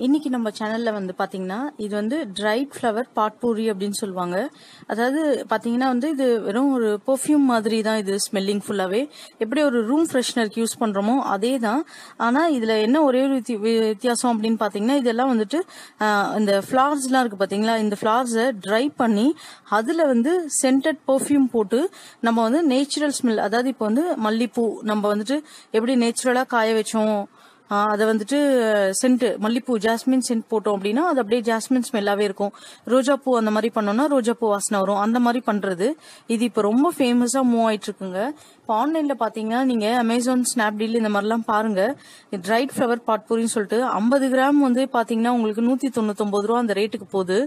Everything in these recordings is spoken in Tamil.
இன்னைக்கு நம்ம சேனல்ல வந்து பாத்தீங்கன்னா இது வந்து ட்ரைட் ஃப்ளவர் பாட்பூரி அப்படின்னு சொல்லுவாங்க. அதாவது பாத்தீங்கன்னா வந்து இது வெறும் ஒரு பெர்ஃப்யூம் மாதிரி தான். இது ஸ்மெல்லிங் ஃபுல்லாவே எப்படி ஒரு ரூம் ஃப்ரெஷ்னருக்கு யூஸ் பண்றோமோ அதே தான். ஆனா இதுல என்ன ஒரே ஒரு வித்தியாசம் அப்படின்னு பாத்தீங்கன்னா இதெல்லாம் வந்துட்டு இந்த ஃபிளவர்ஸ் எல்லாம் இருக்கு பாத்தீங்களா, இந்த ஃபிளவர்ஸை ட்ரை பண்ணி அதுல வந்து சென்டட் பெர்ஃப்யூம் போட்டு நம்ம வந்து நேச்சுரல் ஸ்மெல், அதாவது இப்போ வந்து மல்லிப்பூ நம்ம வந்துட்டு எப்படி நேச்சுரலா காய வச்சோம் அதை வந்துட்டு சென்ட் மல்லிப்பூ ஜாஸ்மின் சென்ட் போட்டோம் அப்படின்னா அது அப்படியே ஜாஸ்மின் ஸ்மெல்லாவே இருக்கும். ரோஜா பூ அந்த மாதிரி பண்ணோம்னா ரோஜா பூ வாசனை வரும். அந்த மாதிரி பண்றது இது இப்ப ரொம்ப ஃபேமஸா மூவ் ஆயிட்டு இருக்குங்க. இப்போ ஆன்லைன்ல பாத்தீங்கன்னா நீங்க அமேசான், ஸ்னாப்டீல் இந்த மாதிரிலாம் பாருங்க. ட்ரைட் ஃப்ளவர் பாட்பூரின்னு சொல்லிட்டு 50 கிராம் வந்து பாத்தீங்கன்னா உங்களுக்கு 199 ரூபா அந்த ரேட்டுக்கு போகுது.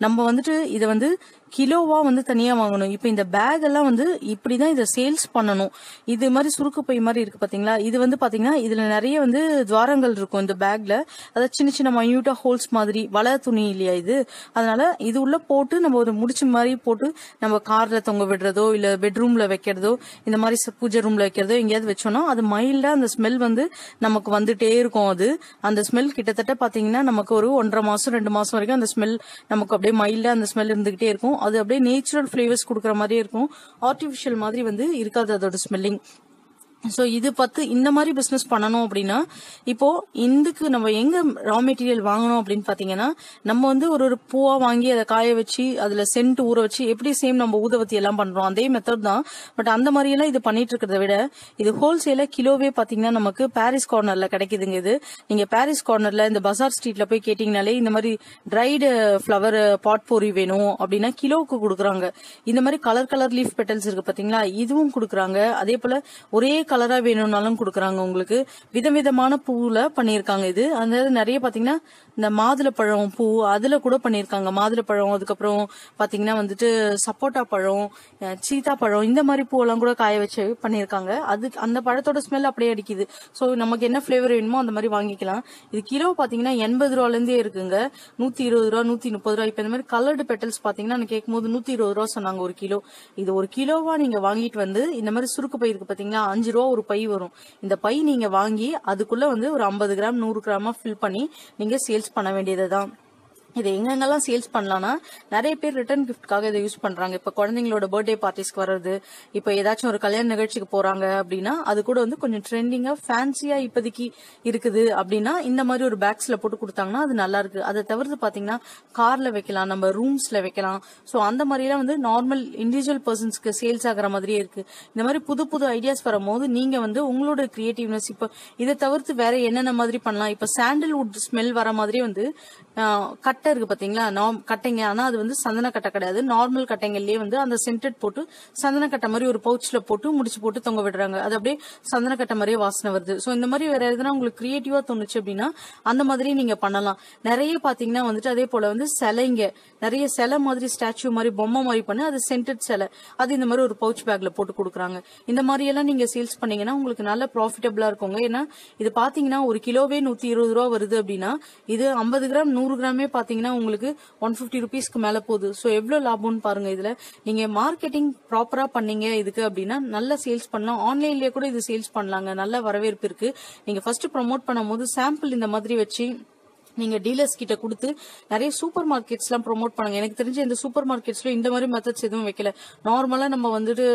நம்ம வந்துட்டு இதை வந்து கிலோவா வந்து தனியா வாங்கணும். இப்ப இந்த பேக் எல்லாம் வந்து இப்படிதான் இதை சேல்ஸ் பண்ணணும். இது மாதிரி சுருக்கு பை மாதிரி இருக்கு பாத்தீங்களா, இது வந்து பாத்தீங்கன்னா இதுல நிறைய வந்து துவாரங்கள் இருக்கும் இந்த பேக்ல. அதாவது சின்ன சின்ன மைன்யூட்டா ஹோல்ஸ் மாதிரி, வள துணி இல்லையா இது, அதனால இது உள்ள போட்டு நம்ம ஒரு முடிச்சு மாதிரி போட்டு நம்ம கார்ல தொங்க விடுறதோ இல்ல பெட்ரூம்ல வைக்கிறதோ இந்த மாதிரி பூஜை ரூம்ல வைக்கிறதோ எங்கேயாவது வச்சோம்னா அது மைல்டா அந்த ஸ்மெல் வந்து நமக்கு வந்துட்டே இருக்கும். அது அந்த ஸ்மெல் கிட்டத்தட்ட பாத்தீங்கன்னா நமக்கு ஒரு 1.5 மாசம் 2 மாசம் வரைக்கும் அந்த ஸ்மெல் நமக்கு அப்படியே மைல்டா அந்த ஸ்மெல் இருந்துகிட்டே இருக்கும். அது அப்படியே நேச்சுரல் ஃபிளேவர்ஸ் கொடுக்குற மாதிரியே இருக்கும். ஆர்டிபிஷியல் மாதிரி வந்து இருக்காது அதோட ஸ்மெல்லிங். சோ இது பார்த்து இந்த மாதிரி பிசினஸ் பண்ணணும் அப்படின்னா இப்போ இதுக்கு நம்ம எங்க ரா மெட்டீரியல் வாங்கணும் அப்படின்னு பாத்தீங்கன்னா, நம்ம வந்து ஒரு பூவா வாங்கி அதை காய வச்சு அதுல சென்ட் ஊற வச்சு எப்படி சேம் நம்ம ஊதவத்தி எல்லாம் பண்றோம் அதே மெத்தட் தான். பட் அந்த மாதிரி எல்லாம் இது பண்ணிட்டு இருக்கிறத விட இது ஹோல்சேல கிலோவே பாத்தீங்கன்னா நமக்கு பாரிஸ் கார்னர்ல கிடைக்குதுங்க. இது நீங்க பாரிஸ் கார்னர்ல இந்த பசார் ஸ்ட்ரீட்ல போய் கேட்டீங்கனாலே இந்த மாதிரி ட்ரைடு ஃபிளவர் பாட்பூரி வேணும் அப்படின்னா கிலோவுக்கு கொடுக்குறாங்க. இந்த மாதிரி கலர் கலர் லீஃப் பெட்டல்ஸ் இருக்கு பாத்தீங்களா, இதுவும் கொடுக்குறாங்க. அதே போல ஒரே கலரா வேணும்னாலும் கொடுக்குறாங்க. உங்களுக்கு விதவிதமான பூல பண்ணிருக்காங்க. இது அதாவது நிறைய பாத்தீங்கன்னா இந்த மாதுளப்பழம் பூ அதுல கூட பண்ணிருக்காங்க. மாதுளப்பழம், அதுக்கப்புறம் பாத்தீங்கன்னா வந்துட்டு சப்போட்டா பழம், சீதா பழம், இந்த மாதிரி பூவெல்லாம் கூட காய வச்சு பண்ணிருக்காங்க. அது அந்த பழத்தோட ஸ்மெல் அப்படியே அடிக்குது. சோ நமக்கு என்ன பிளேவர் வேணுமோ அந்த மாதிரி வாங்கிக்கலாம். இது கிலோ பாத்தீங்கன்னா 80 ரூபால இருந்தே இருக்குங்க. 120 ரூபா, 130 ரூபா. இப்ப இந்த மாதிரி கலர்டு பெட்டல்ஸ் பாத்தீங்கன்னா நான் கேட்கும் போது 120 ரூபா சொன்னாங்க ஒரு கிலோ. இது ஒரு கிலோவா நீங்க வாங்கிட்டு வந்து இந்த மாதிரி சுருக்கு பை இருக்கு பாத்தீங்களா, 5 ரூபா ஒரு பை வரும். இந்த பை நீங்க வாங்கி அதுக்குள்ள வந்து ஒரு 50 கிராம் 100 கிராமா ஃபில் பண்ணி நீங்க சேல்ஸ் பண்ண வேண்டியதுதான். இது எங்கெங்கெல்லாம் சேல்ஸ் பண்ணலாம்னா நிறைய பேர் ரிட்டர்ன் கிஃப்ட்காக இதை யூஸ் பண்றாங்க. இப்ப குழந்தைங்களோட பர்த்டே பார்ட்டிஸ்க்கு வர்றது, இப்ப ஏதாச்சும் ஒரு கல்யாண நிகழ்ச்சிக்கு போறாங்க அப்படின்னா அது கூட வந்து கொஞ்சம் ட்ரெண்டிங்கா ஃபேன்சியா இப்போதைக்கு இருக்குது அப்படின்னா இந்த மாதிரி ஒரு பேக்ஸ்ல போட்டு கொடுத்தாங்கன்னா அது நல்லா இருக்கு. அதை தவிர்த்து பாத்தீங்கன்னா கார்ல வைக்கலாம், நம்ம ரூம்ஸ்ல வைக்கலாம். சோ அந்த மாதிரி எல்லாம் வந்து நார்மல் இண்டிவிஜுவல் பர்சன்ஸ்க்கு சேல்ஸ் ஆகிற மாதிரியே இருக்கு. இந்த மாதிரி புது புது ஐடியாஸ் வரும்போது நீங்க வந்து உங்களோட கிரியேட்டிவ்னஸ் இப்ப இதை தவிர்த்து வேற என்னென்ன மாதிரி பண்ணலாம். இப்ப சாண்டல்வுட் ஸ்மெல் வர மாதிரி வந்து கட்டை இருக்கு பாத்தீங்களா, கட்டைங்க. ஆனா அது வந்து சந்தன கட்டை கிடையாது. நார்மல் கட்டைங்கள்லயே வந்து அந்த சென்டட் போட்டு சந்தன கட்டை மாதிரி ஒரு பவுச்ல போட்டு முடிச்சு போட்டு தொங்க விடுறாங்க. அது அப்படியே சந்தன கட்டை மாதிரியே வாசனை வருது. சோ இந்த மாதிரி வேற எதுனா உங்களுக்கு கிரியேட்டிவா தோணுச்சு அப்படின்னா அந்த மாதிரி நீங்க பண்ணலாம். நிறைய பாத்தீங்கன்னா வந்துட்டு அதே போல வந்து சிலைங்க, நிறைய சிலை மாதிரி ஸ்டாச்சு மாதிரி பொம்மை மாதிரி பண்ணு, அது சென்டட் சிலை, அது இந்த மாதிரி ஒரு பவுச் பேக்ல போட்டு கொடுக்குறாங்க. இந்த மாதிரி எல்லாம் நீங்க சேல்ஸ் பண்ணீங்கன்னா உங்களுக்கு நல்ல ப்ராஃபிட்டபிளா இருக்குங்க. ஏன்னா இது பாத்தீங்கன்னா ஒரு கிலோவே 120 ரூபா வருது அப்படின்னா இது 50 கிராம் 100 கிராமே பாத்தீங்கன்னா உங்களுக்கு 150 ருபீஸ்க்கு மேல போகுது. சோ எவ்வளவு லாபம்னு பாருங்க. இதுல நீங்க மார்க்கெட்டிங் ப்ராப்பரா பண்ணீங்க இதுக்கு அப்படின்னா நல்ல சேல்ஸ் பண்ணலாம். ஆன்லைன்லயே கூட இது சேல்ஸ் பண்ணலாங்க. நல்ல வரவேற்பு இருக்கு. நீங்க ஃபர்ஸ்ட் ப்ரோமோட் பண்ணும்போது சாம்பிள் இந்த மாதிரி வச்சு நீங்க டீலர்ஸ் கிட்ட கொடுத்து நிறைய சூப்பர் மார்க்கெட்ஸ் எல்லாம் ப்ரோமோட் பண்ணுங்க. எனக்கு தெரிஞ்ச இந்த சூப்பர் மார்க்கெட்ஸ்ல இந்த மாதிரி மெத்தட்ஸ் எதுவும் வைக்கல. நார்மலா நம்ம வந்துட்டு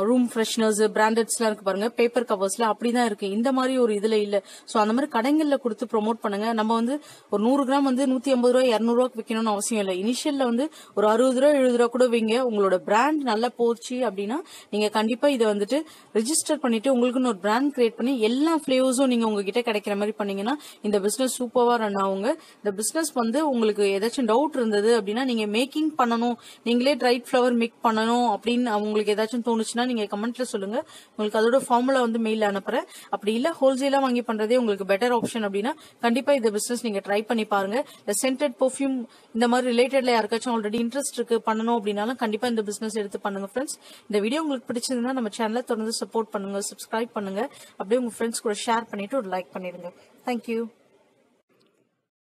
ரூம் ஃப்ரெஷ்னர்ஸ் பிராண்டட்ஸ் எல்லாம் இருக்கு பாருங்க, பேப்பர் கவர்ஸ்ல அப்படிதான் இருக்கு. இந்த மாதிரி ஒரு இதுல இல்ல. சோ அந்த மாதிரி கடைகள்ல கொடுத்து ப்ரோமோட் பண்ணுங்க. நம்ம வந்து ஒரு 100 கிராம் வந்து 150 ரூபாய் 200 ரூபாய்க்கு விற்கணும்னு அவசியம் இல்லை. இனிஷியல்ல வந்து ஒரு 60 ரூபா 70 ரூபா கூட வைங்க. உங்களோட பிராண்ட் நல்லா போச்சு அப்படின்னா நீங்க கண்டிப்பா இதை வந்துட்டு ரெஜிஸ்டர் பண்ணிட்டு உங்களுக்குன்னு ஒரு பிராண்ட் கிரியேட் பண்ணி எல்லா பிளேவர்ஸும் நீங்க உங்ககிட்ட கிடைக்கிற மாதிரி பண்ணீங்கன்னா இந்த பிசினஸ் சூப்பரா ரன் ஆகுங்க. இந்த பிசினஸ் வந்து உங்களுக்கு ஏதாச்சும் டவுட் இருந்தது அப்படின்னா நீங்க மேக்கிங் பண்ணணும், நீங்களே ட்ரைட் ஃபிளவர் மேக் பண்ணணும் அப்படின்னு உங்களுக்கு ஏதாச்சும் தோணுச்சுன்னா நீங்க கமெண்ட்ல சொல்லுங்க. உங்களுக்கு அதோட ஃபார்முலா வந்து மெயில் அனுப்புறேன். அப்படி இல்ல ஹோல்சேலா வாங்கி பண்றதே உங்களுக்கு பெட்டர் ஆப்ஷன் அப்படின்னா கண்டிப்பா இந்த பிசினஸ் நீங்க ட்ரை பண்ணி பாருங்க. இந்த சென்டட் பெர்ஃப்யூம் இந்த மாதிரி ரிலேட்டட்ல யாருக்காச்சும் ஆல்ரெடி இன்ட்ரெஸ்ட் இருக்கு பண்ணணும் அப்படின்னாலும் கண்டிப்பா இந்த பிசினஸ் எடுத்து பண்ணுங்க ஃப்ரெண்ட்ஸ். இந்த வீடியோ உங்களுக்கு பிடிச்சிருந்தா நம்ம சேனலை தொடர்ந்து சப்போர்ட் பண்ணுங்க, சப்ஸ்கிரைப் பண்ணுங்க, அப்படியே உங்க ஃப்ரெண்ட்ஸ் கூட ஷேர் பண்ணிட்டு ஒரு லைக் பண்ணிடுங்க. தேங்க்யூ.